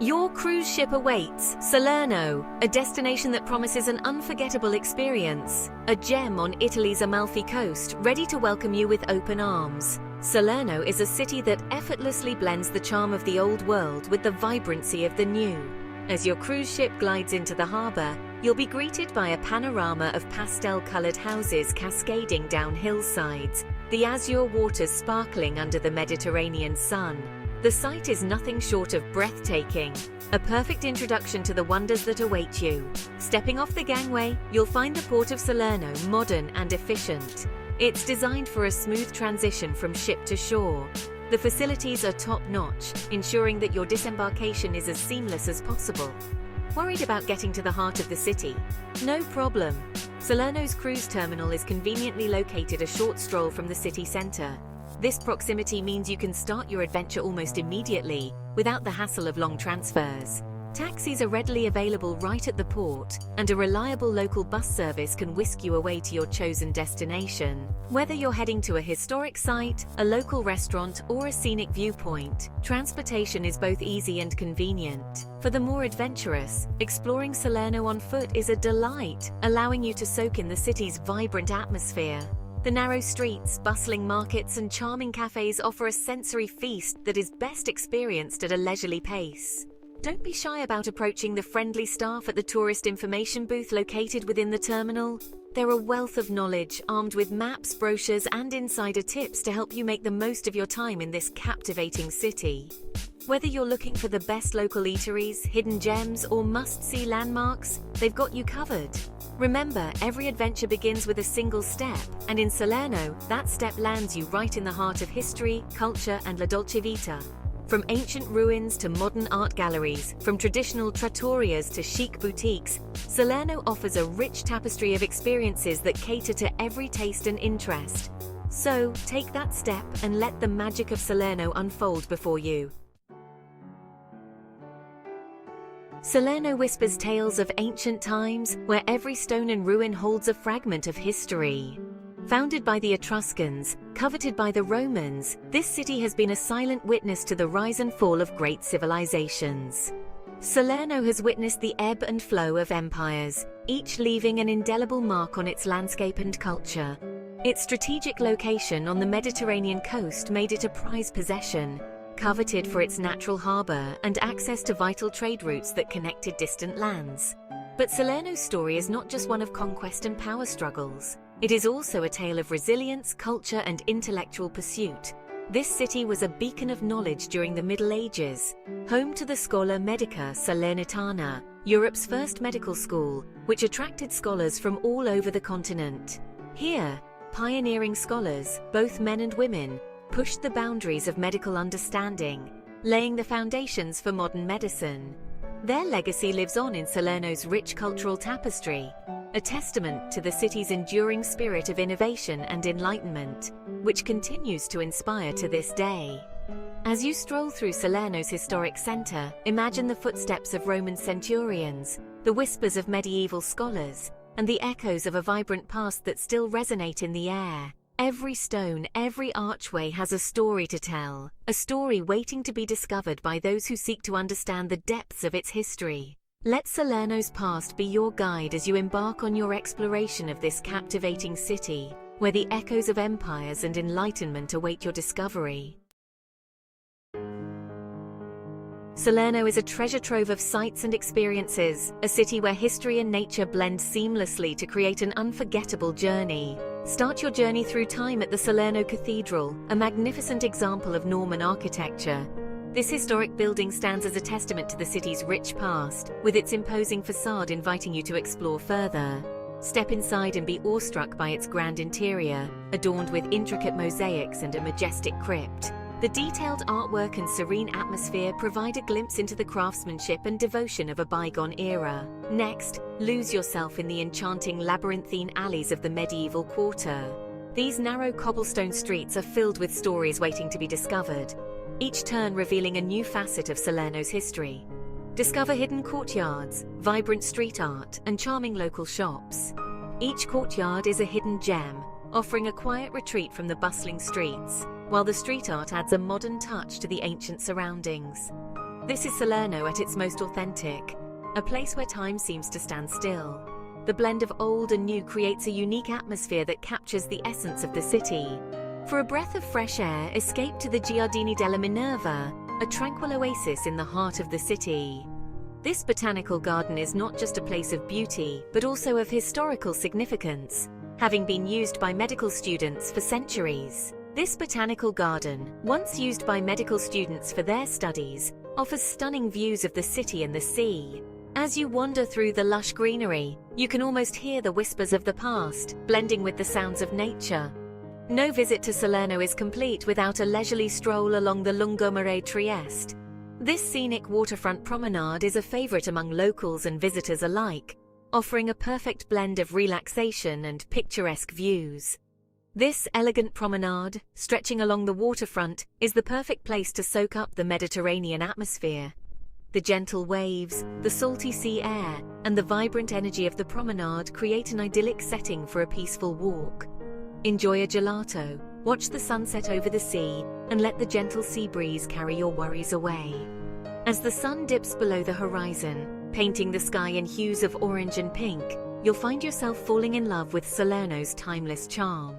Your cruise ship awaits, Salerno, a destination that promises an unforgettable experience. A gem on Italy's Amalfi coast, ready to welcome you with open arms. Salerno is a city that effortlessly blends the charm of the old world with the vibrancy of the new. As your cruise ship glides into the harbour, you'll be greeted by a panorama of pastel-coloured houses cascading down hillsides, the azure waters sparkling under the Mediterranean sun. The sight is nothing short of breathtaking, a perfect introduction to the wonders that await you. Stepping off the gangway, you'll find the port of Salerno modern and efficient. It's designed for a smooth transition from ship to shore. The facilities are top-notch, ensuring that your disembarkation is as seamless as possible. Worried about getting to the heart of the city? No problem. Salerno's cruise terminal is conveniently located a short stroll from the city centre. This proximity means you can start your adventure almost immediately, without the hassle of long transfers. Taxis are readily available right at the port, and a reliable local bus service can whisk you away to your chosen destination. Whether you're heading to a historic site, a local restaurant, or a scenic viewpoint, transportation is both easy and convenient. For the more adventurous, exploring Salerno on foot is a delight, allowing you to soak in the city's vibrant atmosphere. The narrow streets, bustling markets, and charming cafes offer a sensory feast that is best experienced at a leisurely pace. Don't be shy about approaching the friendly staff at the tourist information booth located within the terminal. They're a wealth of knowledge, armed with maps, brochures, and insider tips to help you make the most of your time in this captivating city. Whether you're looking for the best local eateries, hidden gems, or must-see landmarks, they've got you covered. Remember, every adventure begins with a single step, and in Salerno, that step lands you right in the heart of history, culture, and la dolce vita. From ancient ruins to modern art galleries, from traditional trattorias to chic boutiques, Salerno offers a rich tapestry of experiences that cater to every taste and interest. So, take that step and let the magic of Salerno unfold before you. Salerno whispers tales of ancient times, where every stone and ruin holds a fragment of history. Founded by the Etruscans, coveted by the Romans, this city has been a silent witness to the rise and fall of great civilizations. Salerno has witnessed the ebb and flow of empires, each leaving an indelible mark on its landscape and culture. Its strategic location on the Mediterranean coast made it a prized possession, coveted for its natural harbor and access to vital trade routes that connected distant lands. But Salerno's story is not just one of conquest and power struggles. It is also a tale of resilience, culture, and intellectual pursuit. This city was a beacon of knowledge during the Middle Ages, home to the Schola Medica Salernitana, Europe's first medical school, which attracted scholars from all over the continent. Here, pioneering scholars, both men and women, pushed the boundaries of medical understanding, laying the foundations for modern medicine. Their legacy lives on in Salerno's rich cultural tapestry, a testament to the city's enduring spirit of innovation and enlightenment, which continues to inspire to this day. As you stroll through Salerno's historic center, imagine the footsteps of Roman centurions, the whispers of medieval scholars, and the echoes of a vibrant past that still resonate in the air. Every stone, every archway has a story to tell, a story waiting to be discovered by those who seek to understand the depths of its history. Let Salerno's past be your guide as you embark on your exploration of this captivating city, where the echoes of empires and enlightenment await your discovery. Salerno is a treasure trove of sights and experiences, a city where history and nature blend seamlessly to create an unforgettable journey. Start your journey through time at the Salerno Cathedral, a magnificent example of Norman architecture. This historic building stands as a testament to the city's rich past, with its imposing facade inviting you to explore further. Step inside and be awestruck by its grand interior, adorned with intricate mosaics and a majestic crypt. The detailed artwork and serene atmosphere provide a glimpse into the craftsmanship and devotion of a bygone era. Next, lose yourself in the enchanting labyrinthine alleys of the medieval quarter. These narrow cobblestone streets are filled with stories waiting to be discovered, each turn revealing a new facet of Salerno's history. Discover hidden courtyards, vibrant street art, and charming local shops. Each courtyard is a hidden gem, offering a quiet retreat from the bustling streets, while the street art adds a modern touch to the ancient surroundings. This is Salerno at its most authentic, a place where time seems to stand still. The blend of old and new creates a unique atmosphere that captures the essence of the city. For a breath of fresh air, escape to the Giardini della Minerva, a tranquil oasis in the heart of the city. This botanical garden is not just a place of beauty, but also of historical significance, having been used by medical students for centuries. This botanical garden, once used by medical students for their studies, offers stunning views of the city and the sea. As you wander through the lush greenery, you can almost hear the whispers of the past, blending with the sounds of nature. No visit to Salerno is complete without a leisurely stroll along the Lungomare Trieste. This scenic waterfront promenade is a favorite among locals and visitors alike, offering a perfect blend of relaxation and picturesque views. This elegant promenade, stretching along the waterfront, is the perfect place to soak up the Mediterranean atmosphere. The gentle waves, the salty sea air, and the vibrant energy of the promenade create an idyllic setting for a peaceful walk. Enjoy a gelato, watch the sunset over the sea, and let the gentle sea breeze carry your worries away. As the sun dips below the horizon, painting the sky in hues of orange and pink, you'll find yourself falling in love with Salerno's timeless charm.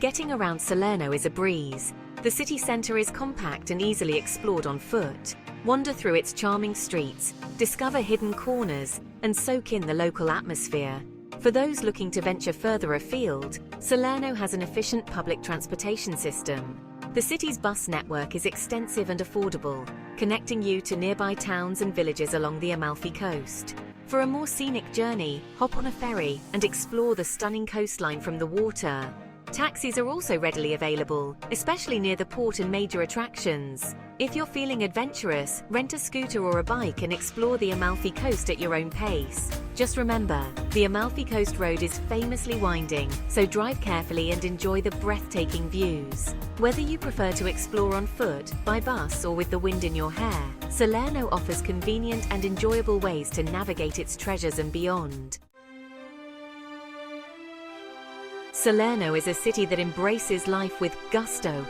Getting around Salerno is a breeze. The city centre is compact and easily explored on foot. Wander through its charming streets, discover hidden corners, and soak in the local atmosphere. For those looking to venture further afield, Salerno has an efficient public transportation system. The city's bus network is extensive and affordable, connecting you to nearby towns and villages along the Amalfi coast. For a more scenic journey, hop on a ferry and explore the stunning coastline from the water. Taxis are also readily available, especially near the port and major attractions. If you're feeling adventurous, rent a scooter or a bike and explore the Amalfi Coast at your own pace. Just remember, the Amalfi Coast Road is famously winding, so drive carefully and enjoy the breathtaking views. Whether you prefer to explore on foot, by bus, or with the wind in your hair, Salerno offers convenient and enjoyable ways to navigate its treasures and beyond. Salerno is a city that embraces life with gusto.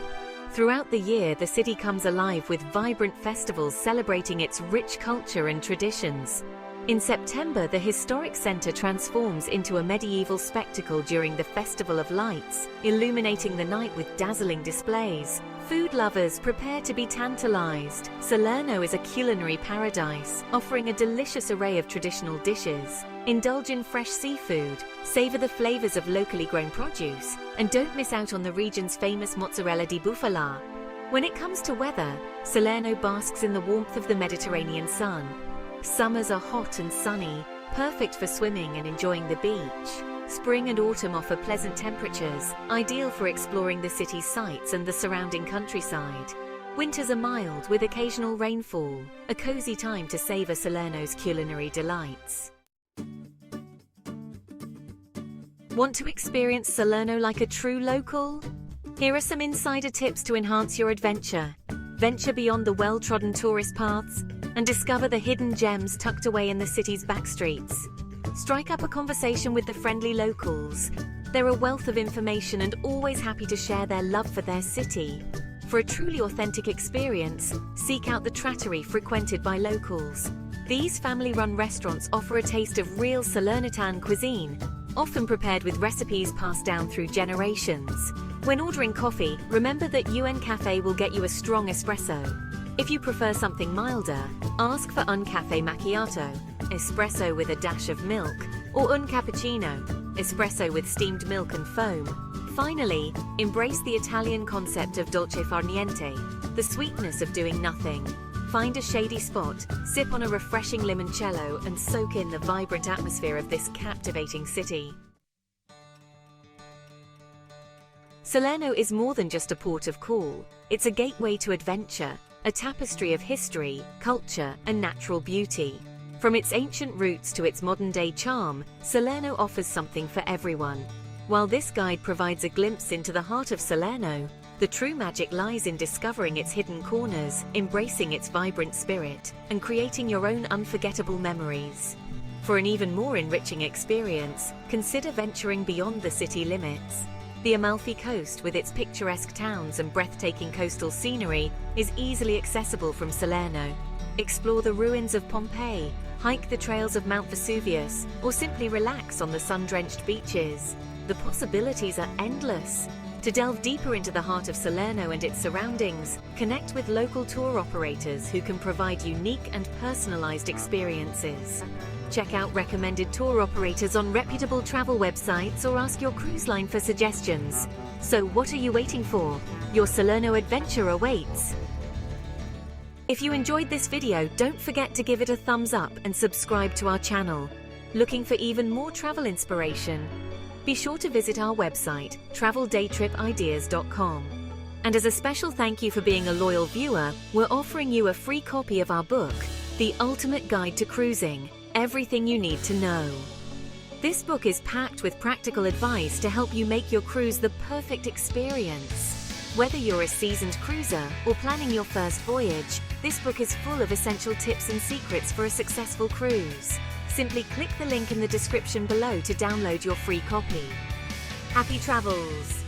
Throughout the year, the city comes alive with vibrant festivals celebrating its rich culture and traditions. In September, the historic centre transforms into a medieval spectacle during the Festival of Lights, illuminating the night with dazzling displays. Food lovers, prepare to be tantalized. Salerno is a culinary paradise, offering a delicious array of traditional dishes. Indulge in fresh seafood, savor the flavors of locally grown produce, and don't miss out on the region's famous mozzarella di bufala. When it comes to weather, Salerno basks in the warmth of the Mediterranean sun. Summers are hot and sunny, perfect for swimming and enjoying the beach. Spring and autumn offer pleasant temperatures, ideal for exploring the city's sights and the surrounding countryside. Winters are mild with occasional rainfall, a cozy time to savor Salerno's culinary delights. Want to experience Salerno like a true local? Here are some insider tips to enhance your adventure. Venture beyond the well-trodden tourist paths and discover the hidden gems tucked away in the city's back streets. Strike up a conversation with the friendly locals. They're a wealth of information and always happy to share their love for their city. For a truly authentic experience, seek out the trattoria frequented by locals. These family-run restaurants offer a taste of real Salernitane cuisine, often prepared with recipes passed down through generations. When ordering coffee, remember that UN Cafe will get you a strong espresso. If you prefer something milder, ask for un cafe macchiato, espresso with a dash of milk, or un cappuccino, espresso with steamed milk and foam. Finally, embrace the Italian concept of dolce far niente, the sweetness of doing nothing. Find a shady spot, sip on a refreshing limoncello, and soak in the vibrant atmosphere of this captivating city. Salerno is more than just a port of call. It's a gateway to adventure, a tapestry of history, culture, and natural beauty. From its ancient roots to its modern-day charm, Salerno offers something for everyone. While this guide provides a glimpse into the heart of Salerno, the true magic lies in discovering its hidden corners, embracing its vibrant spirit, and creating your own unforgettable memories. For an even more enriching experience, consider venturing beyond the city limits. The Amalfi Coast, with its picturesque towns and breathtaking coastal scenery, is easily accessible from Salerno. Explore the ruins of Pompeii, hike the trails of Mount Vesuvius, or simply relax on the sun-drenched beaches. The possibilities are endless. To delve deeper into the heart of Salerno and its surroundings, connect with local tour operators who can provide unique and personalized experiences. Check out recommended tour operators on reputable travel websites or ask your cruise line for suggestions. So what are you waiting for? Your Salerno adventure awaits. If you enjoyed this video, don't forget to give it a thumbs up and subscribe to our channel. Looking for even more travel inspiration? Be sure to visit our website, traveldaytripideas.com. And as a special thank you for being a loyal viewer, we're offering you a free copy of our book, The Ultimate Guide to Cruising: Everything You Need to Know. This book is packed with practical advice to help you make your cruise the perfect experience. Whether you're a seasoned cruiser or planning your first voyage, this book is full of essential tips and secrets for a successful cruise. Simply click the link in the description below to download your free copy. Happy travels!